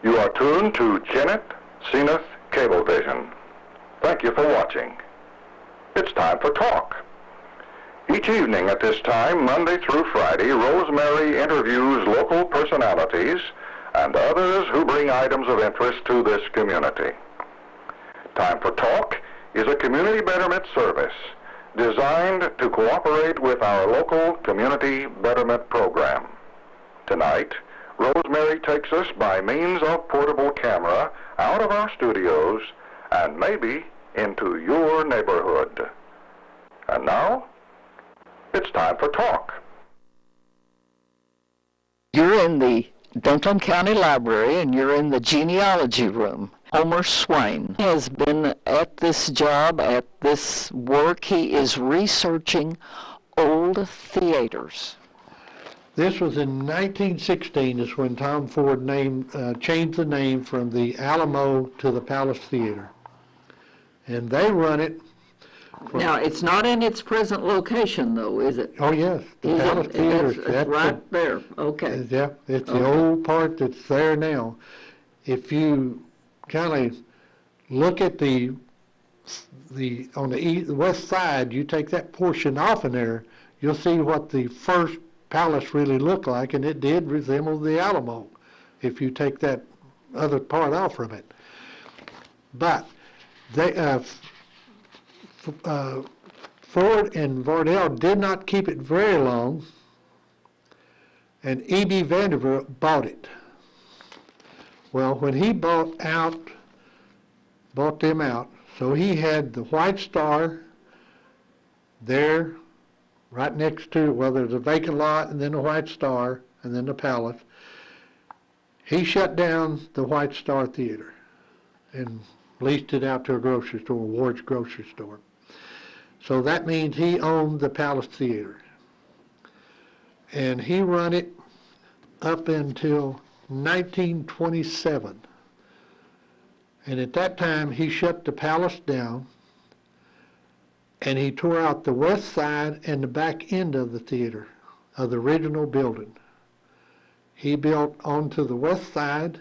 You are tuned to Kennett Zenith Cablevision. Thank you for watching. It's time for talk. Each evening at this time, Monday through Friday, Rose Mary interviews local personalities and others who bring items of interest to this community. Time for Talk is a community betterment service designed to cooperate with our local community betterment program. Tonight, Rose Mary takes us by means of portable camera out of our studios and maybe into your neighborhood. And now, it's time for Talk. You're in the Dunklin County Library and you're in the genealogy room. Homer Swain has been at this job, at this work. He is researching old theaters. This was in 1916 is when Tom Ford changed the name from the Alamo to the Palace Theater. And they run it. Now, it's not in its present location, though, is it? Oh, yes. The Palace Theater. That's right there. Okay. Yeah, it's the old part that's there now. If you kind of look at the on the west side, you take that portion off in there, you'll see what the first palace really looked like, and it did resemble the Alamo if you take that other part off from it. But they Ford and Vardell did not keep it very long, and E.B. Vanderbilt bought it. Well, when he bought them out, so he had the White Star there right next to, well, there's a vacant lot and then the White Star and then the Palace. He shut down the White Star Theater and leased it out to a grocery store, Ward's grocery store. So that means he owned the Palace Theater. And he run it up until 1927. And at that time, he shut the Palace down, and he tore out the west side and the back end of the theater, of the original building. He built onto the west side.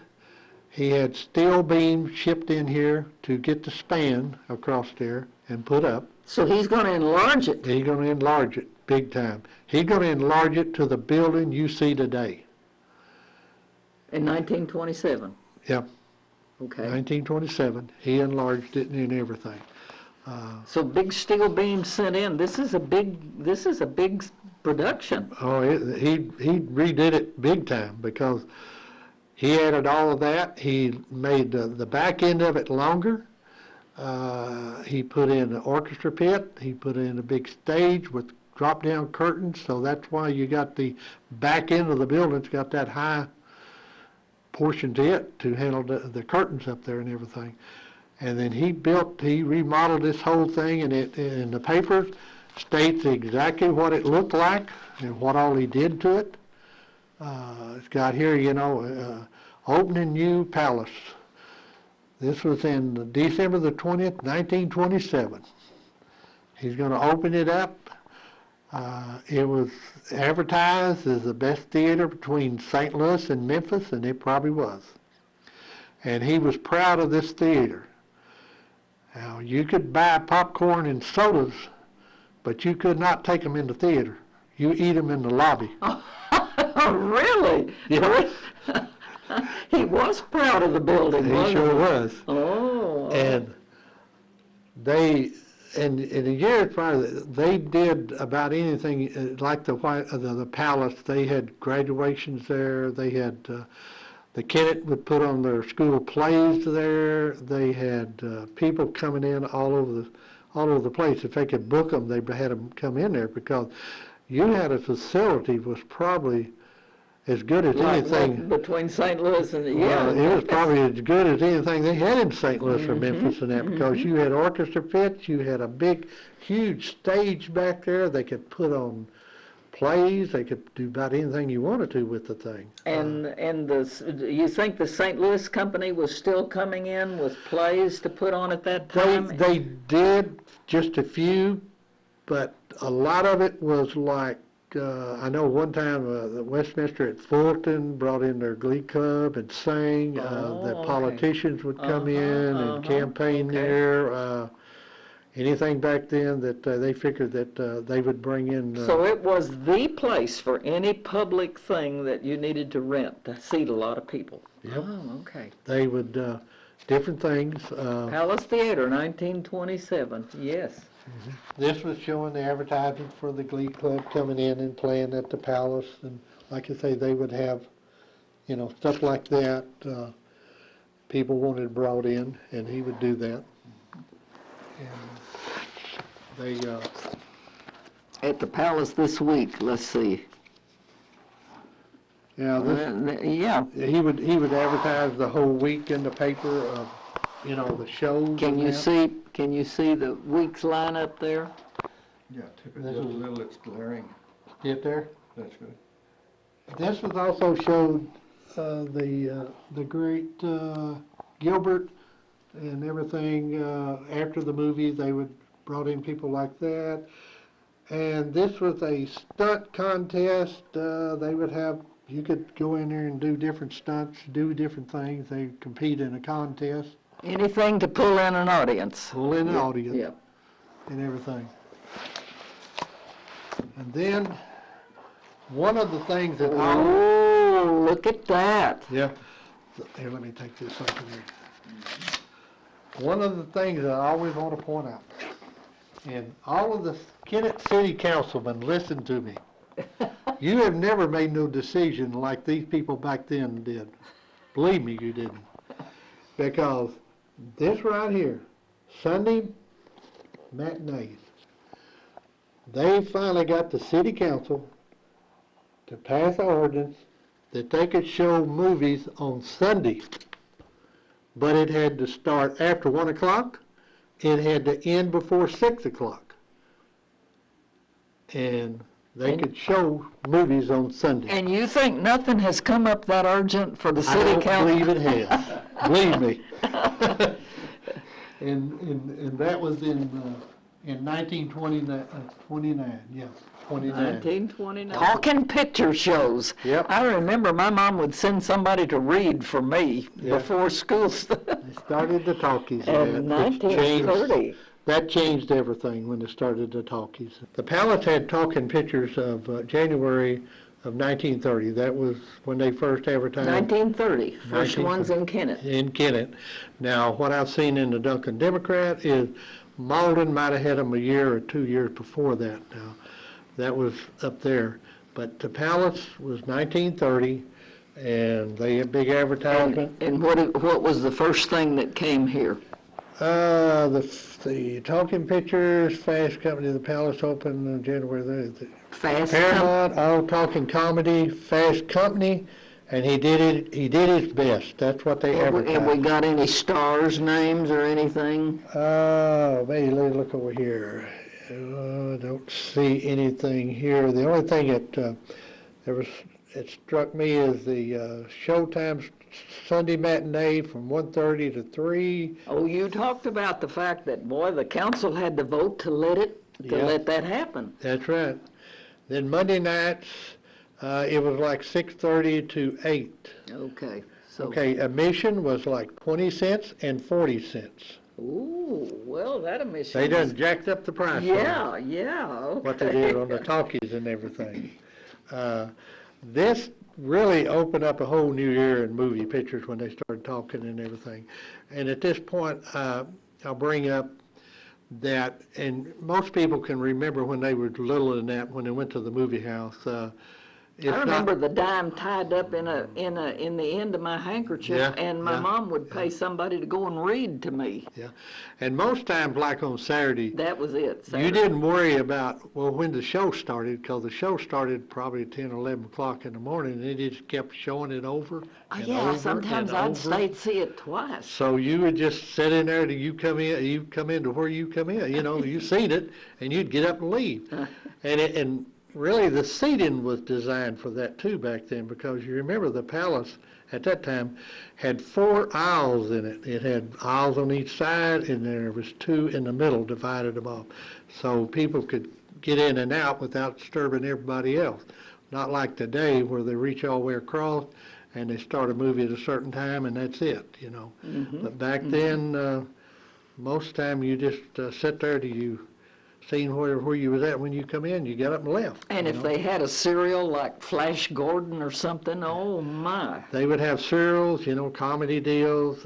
He had steel beams shipped in here to get the span across there and put up. So he's going to enlarge it. He's going to enlarge it big time. He's going to enlarge it to the building you see today. In 1927? Yep. Okay. 1927. He enlarged it and everything. So big steel beams sent in. This is a big production. Oh, he redid it big time because he added all of that. He made the back end of it longer. He put in an orchestra pit. He put in a big stage with drop-down curtains. So that's why you got the back end of the building's got that high portion to it to handle the curtains up there and everything. And then he remodeled this whole thing, and it in the papers states exactly what it looked like and what all he did to it. It's got here, opening new palace. This was in December the 20th, 1927. He's going to open it up. It was advertised as the best theater between St. Louis and Memphis, and it probably was. And he was proud of this theater. Now, you could buy popcorn and sodas, but you could not take them in the theater. You eat them in the lobby. Oh, really? Yeah. He was proud of the building, wasn't he? He sure was. Oh. And in a year prior, they did about anything like the Palace. They had graduations there. They had the Kennett would put on their school plays there. They had people coming in all over the place. If they could book them, they had them come in there because you had a facility was probably as good as anything. Between St. Louis and Well, it was probably as good as anything they had in St. Louis or Memphis and that because you had orchestra pits, you had a big, huge stage back there. They could put on plays. They could do about anything you wanted to with the thing. And you think the St. Louis company was still coming in with plays to put on at that time? They did just a few, but a lot of it was like I know one time the Westminster at Fulton brought in their glee club and sang. The okay. politicians would come in and campaign okay. there. Anything back then that they figured that they would bring in. So it was the place for any public thing that you needed to rent to seat a lot of people. Yep. Oh, okay. They would, different things. Palace Theater, 1927, yes. This was showing the advertisement for the glee club coming in and playing at the Palace. And like I say, they would have, stuff like that. People wanted brought in, and he would do that. And they, At the Palace this week, let's see. yeah, Yeah. he would advertise the whole week in the paper of, the shows. Can and you that. can you see the week's line up there? Yeah, tip it just a little, it's glaring. Get there? That's good. This was also showed the great Gilbert and everything. After the movie, they would brought in people like that. And this was a stunt contest. They would have, you could go in there and do different stunts, do different things. They compete in a contest. Anything to pull in an audience. Pull in an audience. Yeah. And everything. And then one of the things that Oh, look at that. yeah. Here, let me take this off of here. One of the things that I always want to point out, and all of the Kennett City Councilmen, listen to me. You have never made no decision like these people back then did. Believe me, you didn't. Because this right here, Sunday matinees, they finally got the city council to pass an ordinance that they could show movies on Sunday, but it had to start after 1 o'clock. It had to end before 6 o'clock. And they could show movies on Sunday. And you think nothing has come up that urgent for the I city don't council? believe it has. Believe me. and that was in 1929, 29, yeah, 29. 1929. Talking picture shows. Yep. I remember my mom would send somebody to read for me Yeah. before school started. They started the talkies. In which 1930. That changed everything when they started the talkies. The Palace had talking pictures of January of 1930. That was when they first advertised 1930. First 1930. one's in Kennett. in Kennett. Now, what I've seen in the Duncan Democrat is Malden might have had them a year or 2 years before that. Now, that was up there. But the Palace was 1930, and they had big advertisement. And what was the first thing that came here? The Talking Pictures, Fast Company, the Palace opened in January. The Fast Paramount, All Talking Comedy, Fast Company, and he did his best. That's what they advertised. And we got any stars' names or anything? Maybe let me look over here. I don't see anything here. The only thing that it struck me is the Showtime Sunday matinee from 1:30 to 3. Oh, you talked about the fact that, boy, the council had to vote to let that happen. That's right. Then Monday nights, it was like 6:30 to 8. Okay. So. Okay, admission was like 20 cents and 40 cents. Ooh, well, that admission. They done jacked up the price. Yeah, yeah. Okay. What they did on the talkies and everything. This really opened up a whole new era in movie pictures when they started talking and everything. And at this point, I'll bring up that, and most people can remember when they were little than that, when they went to the movie house. I remember the dime tied up in the end of my handkerchief, Yeah, and my yeah, mom would pay somebody to go and read to me. Yeah, and most times, like on Saturday, That was it. Saturday. you didn't worry about, well, when the show started, because the show started probably 10 or 11 o'clock in the morning, and they just kept showing it over and Yeah, over sometimes and I'd over. stay see it twice. So you would just sit in there till you come in to where you come in, you seen it, and you'd get up and leave. And really the seating was designed for that too back then, because you remember the Palace at that time had 4 aisles in it. It had aisles on each side, and there was 2 in the middle, divided them off. So people could get in and out without disturbing everybody else. Not like today where they reach all the way across and they start a movie at a certain time and that's it, you know. But back then, most time you just sat there till you seen where you was at when you come in. You got up and left. And if they had a cereal like Flash Gordon or something, oh my. They would have cereals, you know, comedy deals.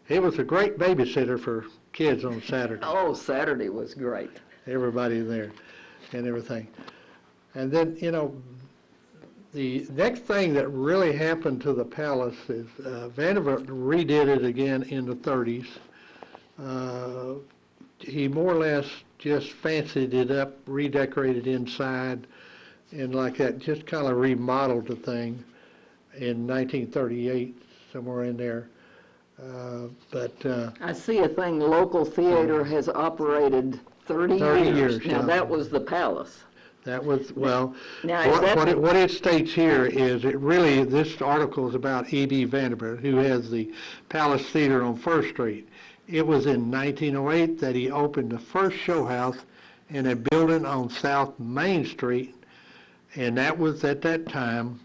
It was a great babysitter for kids on Saturday. Oh, Saturday was great. Everybody there and everything. And then, you know, the next thing that really happened to the palace is Vanderbilt redid it again in the 30s. He more or less just fancied it up, redecorated inside, and like that, just kind of remodeled the thing in 1938, somewhere in there. I see a thing, local theater has operated 30 years. Now, yeah. that was the Palace. That was, well, Now, is that what it states here is it really, this article is about E.B. Vanderbilt, who has the Palace Theater on First Street. It was in 1908 that he opened the first show house in a building on South Main Street, and that was, at that time,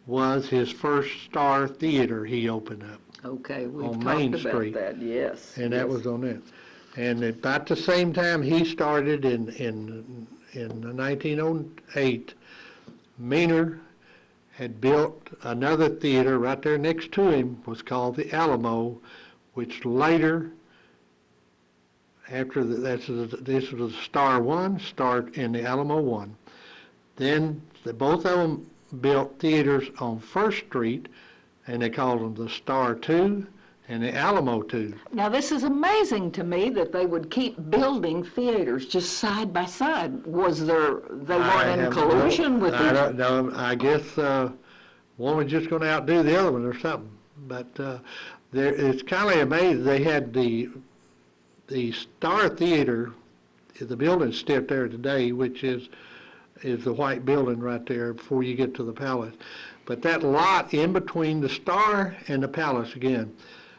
was his first Star Theater he opened up. Okay, we've on talked Main about Street. that, yes. And yes. that was on it. And about the same time he started in 1908, Maynard had built another theater right there next to him, was called the Alamo, which later, after this was Star One, Star in the Alamo One. Then both of them built theaters on First Street, and they called them the Star Two and the Alamo Two. Now, this is amazing to me that they would keep building theaters just side by side. Was there, they weren't in collusion with I each don't know. I guess one was just going to outdo the other one or something. But it's kind of amazing. They had the Star Theater, the building's still there today, which is the white building right there before you get to the Palace. But that lot in between the Star and the Palace, again,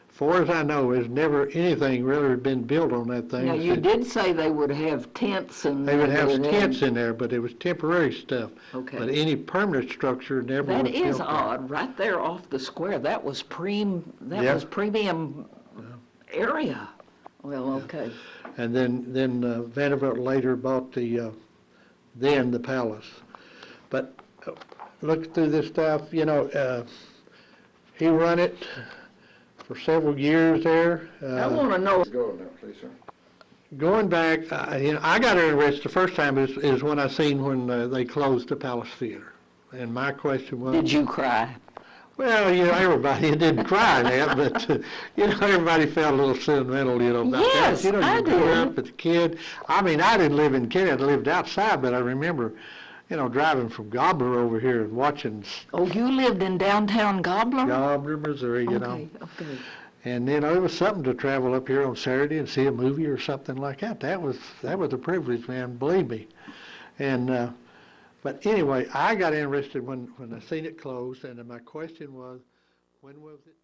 far as I know, has never anything really been built on that thing. Now, you did say they would have tents and... They would have tents in there, but it was temporary stuff. Okay. But any permanent structure never was built. That is there. odd, right there off the square. That was premium area. Well, okay. And then Vanderbilt later bought the Palace. But look through this stuff, you know, he run it for several years there. I want to know... Go now, please, sir. Going back, you know, I got interested the first time is when I seen when they closed the Palace Theater. And my question was... Did you cry? Well, you know, everybody didn't cry that, but, you know, everybody felt a little sentimental, you know, about yes, that. You know, I you grew did. up as a kid. I mean, I didn't live in Kennett, I lived outside, but I remember, you know, driving from Gobbler over here and watching... Oh, you lived in downtown Gobbler? Gobbler, Missouri, you know. Okay. And, you know, it was something to travel up here on Saturday and see a movie or something like that. That was a privilege, man, believe me. And, but anyway, I got interested when I seen it closed, and my question was, when was it?